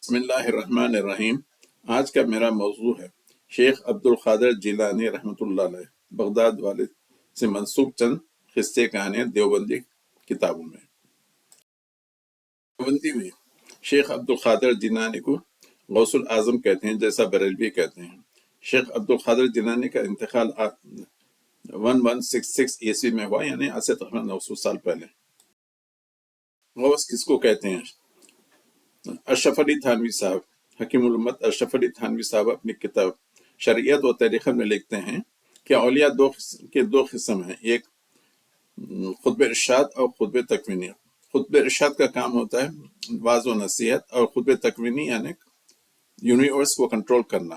بسم اللہ الرحمن الرحیم۔ آج کا میرا موضوع ہے شیخ عبد القادر جیلانی رحمۃ اللہ علیہ بغداد والے سے منسوب چند قصے کہانیاں دیوبندی کتابوں میں۔ دیوبندی میں شیخ عبد القادر جیلانی کو غوث الاعظم کہتے ہیں، جیسا بریلوی کہتے ہیں۔ شیخ عبد القادر جیلانی کا انتقال 1166 عیسوی میں ہوا، یعنی آج سے تقریباً 900 سال پہلے۔ غوث کس کو کہتے ہیں؟ اشرف علی تھانوی صاحب، حکیم الامت اشرف علی تھانوی صاحب اپنی کتاب شریعت و تاریخ میں لکھتے ہیں کہ اولیاء دو قسم ہیں، ایک خطب ارشاد اور خطب تکوینی۔ خطب ارشاد کا کام ہوتا ہے واعظ و نصیحت، اور خطب تکوینی یعنی یونیورس کو کنٹرول کرنا،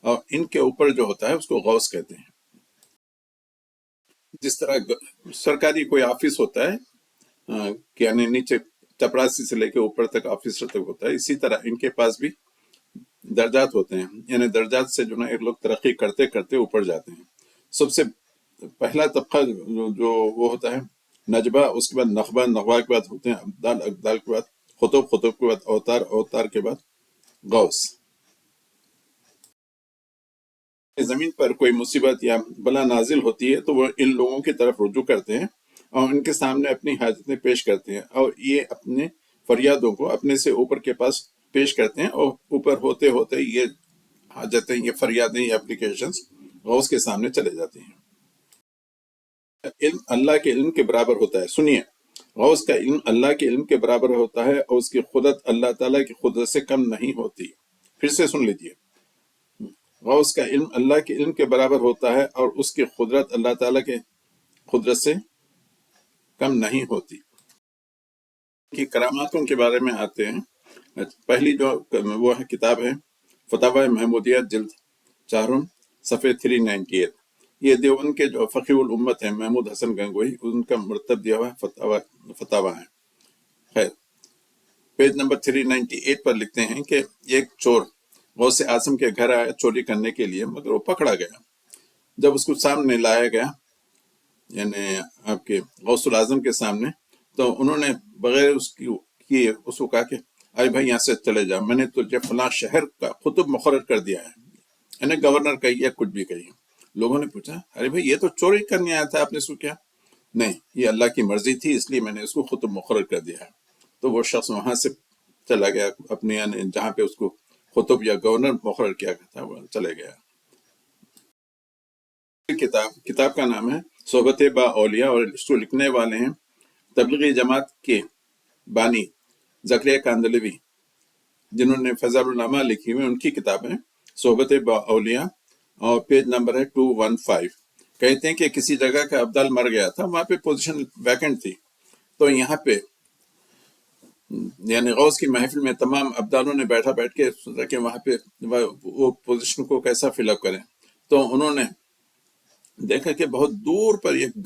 اور ان کے اوپر جو ہوتا ہے اس کو غوث کہتے ہیں۔ جس طرح سرکاری کوئی آفس ہوتا ہے کہ یعنی نیچے چپراسی سے لے کے اوپر تک آفیسر تک ہوتا ہے، اسی طرح ان کے پاس بھی درجات ہوتے ہیں، یعنی درجات سے جو نا ایک لوگ ترقی کرتے کرتے اوپر جاتے ہیں۔ سب سے پہلا طبقہ جو وہ ہوتا ہے نجبہ، اس کے بعد نخبہ، نخبہ کے بعد ہوتے ہیں ابدال، ابدال کے بعد خطب، خطب کے بعد اوتار، اوتار کے بعد غوث۔ زمین پر کوئی مصیبت یا بلا نازل ہوتی ہے تو وہ ان لوگوں کی طرف رجوع کرتے ہیں اور ان کے سامنے اپنی حاجتیں پیش کرتے ہیں، اور یہ اپنے فریادوں کو اپنے سے اوپر کے پاس پیش کرتے ہیں، اور اوپر ہوتے ہوتے یہ حاجتیں، یہ فریادیں، یہ اپلیکیشنز غوث کے سامنے چلے جاتی ہیں۔ علم اللہ کے علم کے برابر ہوتا ہے۔ سنیے، غوث کا علم اللہ کے علم کے برابر ہوتا ہے، اور اس کی قدرت اللہ تعالیٰ کی قدرت سے کم نہیں ہوتی۔ پھر سے سن لیجیے، غوث کا علم اللہ کے علم کے برابر ہوتا ہے اور اس کی قدرت اللہ تعالیٰ کے قدرت سے کم نہیں ہوتی۔ کی کراماتوں کے بارے میں آتے ہیں۔ پہلی جو وہ ہے کتاب ہے فتاوی محمودیہ، جلد 4، صفحے 398۔ یہ دیوبند کے جو فقیہ الامت ہیں محمود حسن گنگوہی، ان کا مرتب دیا ہوا فتاوی ہے۔ خیر، پیج نمبر 398 پر لکھتے ہیں کہ ایک چور غوث اعظم کے گھر آیا چوری کرنے کے لیے، مگر وہ پکڑا گیا۔ جب اس کو سامنے لایا گیا، یعنی آپ کے غوث الاعظم کے سامنے، تو انہوں نے بغیر اس کو کہا کہ ارے بھائی یہاں سے چلے جا، میں نے تجھے فلاں شہر کا قطب مقرر کر دیا ہے، یعنی گورنر کہیے یا کچھ بھی کہیے۔ لوگوں نے پوچھا ارے بھائی یہ تو چوری کرنے آیا تھا، آپ نے اس کو کیا؟ نہیں، یہ اللہ کی مرضی تھی، اس لیے میں نے اس کو قطب مقرر کر دیا ہے۔ تو وہ شخص وہاں سے چلا گیا اپنے یعنی جہاں پہ اس کو قطب یا گورنر مقرر کیا گیا تھا، وہ چلے گیا۔ کتاب کا نام ہے صحبت با اولیاء، اور اس کو لکھنے والے ہیں تبلیغی جماعت کے بانی زکریا کاندلوی، جنہوں نے فضائل العلماء لکھی ہوئی، ان کی کتاب ہے صحبت با اولیاء، اور پیج نمبر ہے 215۔ کہتے ہیں کہ کسی جگہ کا ابدال مر گیا تھا، وہاں پہ پوزیشن ویکنٹ تھی، تو یہاں پہ یعنی غوث کی محفل میں تمام ابدالوں نے بیٹھ کے سوچا کہ وہاں پہ وہ پوزیشن کو کیسا فل اپ کریں۔ تو انہوں نے دیکھا کہ بہت دور پر ایک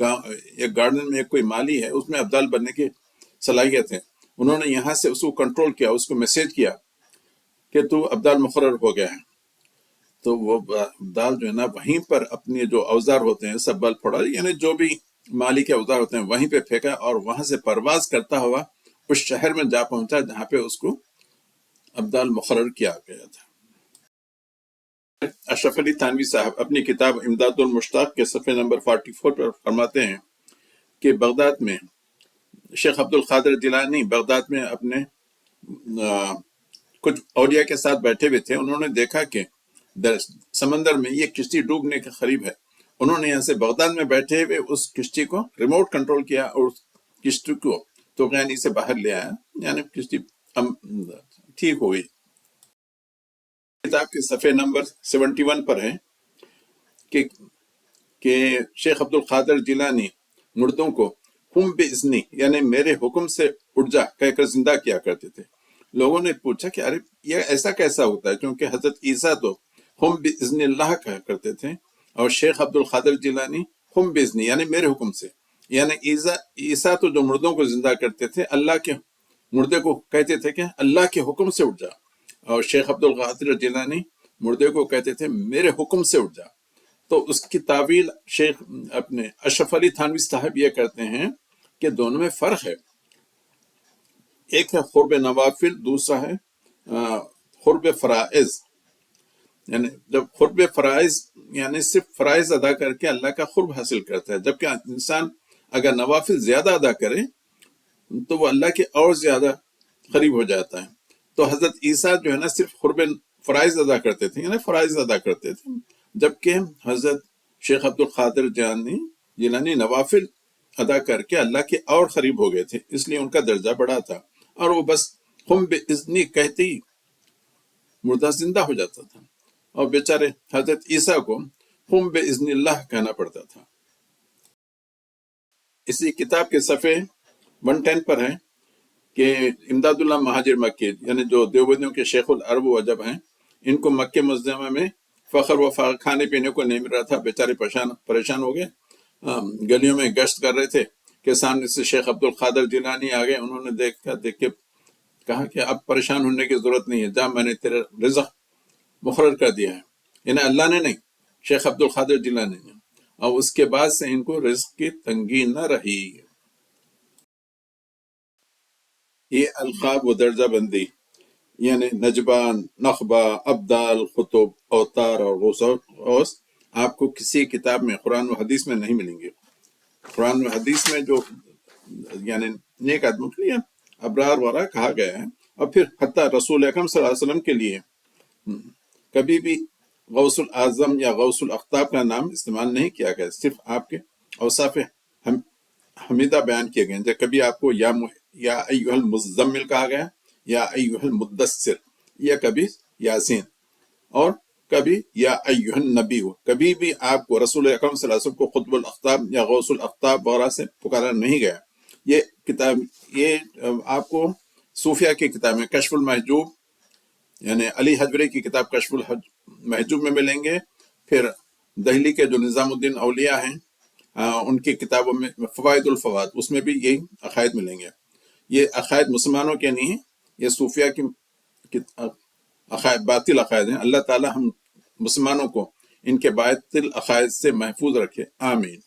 گارڈن میں ایک کوئی مالی ہے، اس میں ابدال بننے کی صلاحیت ہے۔ انہوں نے یہاں سے اس کو کنٹرول کیا، اس کو میسیج کیا کہ تو ابدال مقرر ہو گیا ہے۔ تو وہ ابدال جو ہے نا وہیں پر اپنے جو اوزار ہوتے ہیں سب بل پھوڑا، یعنی جو بھی مالی کے اوزار ہوتے ہیں وہیں پہ پھینکا، اور وہاں سے پرواز کرتا ہوا اس شہر میں جا پہنچا جہاں پہ اس کو ابدال مقرر کیا گیا تھا۔ اشرف علی تھانوی صاحب اپنی کتاب امداد المشتاق کے صفحے نمبر 44 پر فرماتے ہیں کہ بغداد میں شیخ عبد القادر جیلانی بغداد میں اپنے کچھ اولیاء کے ساتھ بیٹھے ہوئے تھے۔ انہوں نے دیکھا کہ سمندر میں یہ کشتی ڈوبنے کے قریب ہے۔ انہوں نے یہاں سے بغداد میں بیٹھے ہوئے اس کشتی کو ریموٹ کنٹرول کیا، اور اس کشتی کو طغیانی سے باہر لے آیا، یعنی کشتی ٹھیک ہو گئی۔ کتاب کے صفحے نمبر 71 پر ہے کہ شیخ عبد القادر جیلانی مردوں کو قم باذنی یعنی میرے حکم سے اٹھ جا کہہ کر زندہ کیا کرتے تھے۔ لوگوں نے پوچھا کہ ارے یہ ایسا کیسا ہوتا ہے، کیونکہ حضرت عیسیٰ تو قم باذن اللہ کہا کرتے تھے، اور شیخ عبد القادر جیلانی قم باذنی یعنی میرے حکم سے، یعنی عیسیٰ تو جو مردوں کو زندہ کرتے تھے، اللہ کے مردے کو کہتے تھے کہ اللہ کے حکم سے اٹھ جا، اور شیخ عبد القادر جیلانی مردے کو کہتے تھے میرے حکم سے اٹھ جا۔ تو اس کی تعویل شیخ اپنے اشرف علی تھانوی صاحب یہ کرتے ہیں کہ دونوں میں فرق ہے۔ ایک ہے قرب نوافل، دوسرا ہے قرب فرائض، یعنی جب قرب فرائض یعنی صرف فرائض ادا کر کے اللہ کا قرب حاصل کرتا ہے، جبکہ انسان اگر نوافل زیادہ ادا کرے تو وہ اللہ کے اور زیادہ قریب ہو جاتا ہے۔ تو حضرت عیسیٰ جو ہے نا صرف قرب فرائض ادا کرتے تھے، یعنی فرائض ادا کرتے تھے، جبکہ حضرت شیخ عبد القادر جیلانی نوافل ادا کر کے اللہ کے اور قریب ہو گئے تھے، اس لیے ان کا درجہ بڑا تھا، اور وہ بس قم باذنی کہتے ہی مردہ زندہ ہو جاتا تھا، اور بیچارے حضرت عیسیٰ کو قم باذن اللہ کہنا پڑتا تھا۔ اسی کتاب کے صفحے 110 پر ہے کہ امداد اللہ مہاجر مکی، یعنی جو دیوبندیوں کے شیخ العرب و عجب ہیں، ان کو مکہ معظمہ میں فخر و فخر کھانے پینے کو نہیں مل رہا تھا، بیچارے پریشان ہو گئے، گلیوں میں گشت کر رہے تھے کہ سامنے سے شیخ عبد القادر جیلانی آ گئے، انہوں نے دیکھ کے کہا کہ اب پریشان ہونے کی ضرورت نہیں ہے، جا میں نے تیرا رزق مقرر کر دیا ہے، یعنی اللہ نے نہیں، شیخ عبد القادر جیلانی نے، اور اس کے بعد سے ان کو رزق کی تنگی نہ رہی۔ یہ القاب و درجہ بندی یعنی نجبان، نخبہ، ابدال، قطب، اوتار اور غوث آپ کو کسی کتاب میں قرآن و حدیث میں نہیں ملیں گے۔ قرآن و حدیث میں جو یعنی نیک آدموں کے لیے ابرار وغیرہ کہا گیا ہے، اور پھر حتیٰ رسول اکرم صلی اللہ علیہ وسلم کے لیے کبھی بھی غوث الاعظم یا غوث الاقطاب کا نام استعمال نہیں کیا گیا، صرف آپ کے اوصاف حمیدہ بیان کیے گئے ہیں۔ کبھی آپ کو یا ایھا المزمل کہا گیا، یا ایھا المدثر، یا کبھی یاسین، اور کبھی یا ایھا النبی۔ کبھی بھی آپ کو رسول اکرم صلی اللہ علیہ وسلم کو قطب الاقطاب یا غوث الاقطاب وغیرہ سے پکارا نہیں گیا۔ یہ کتاب آپ کو صوفیہ کی کتاب میں کشف المحجوب یعنی علی حجوری کی کتاب کشف المحجوب میں ملیں گے، پھر دہلی کے جو نظام الدین اولیاء ہیں ان کی کتابوں میں فوائد الفوائد، اس میں بھی یہی عقائد ملیں گے۔ یہ عقائد مسلمانوں کے نہیں ہیں، یہ صوفیہ کی عقائد باطل عقائد ہیں۔ اللہ تعالی ہم مسلمانوں کو ان کے باطل عقائد سے محفوظ رکھے، آمین۔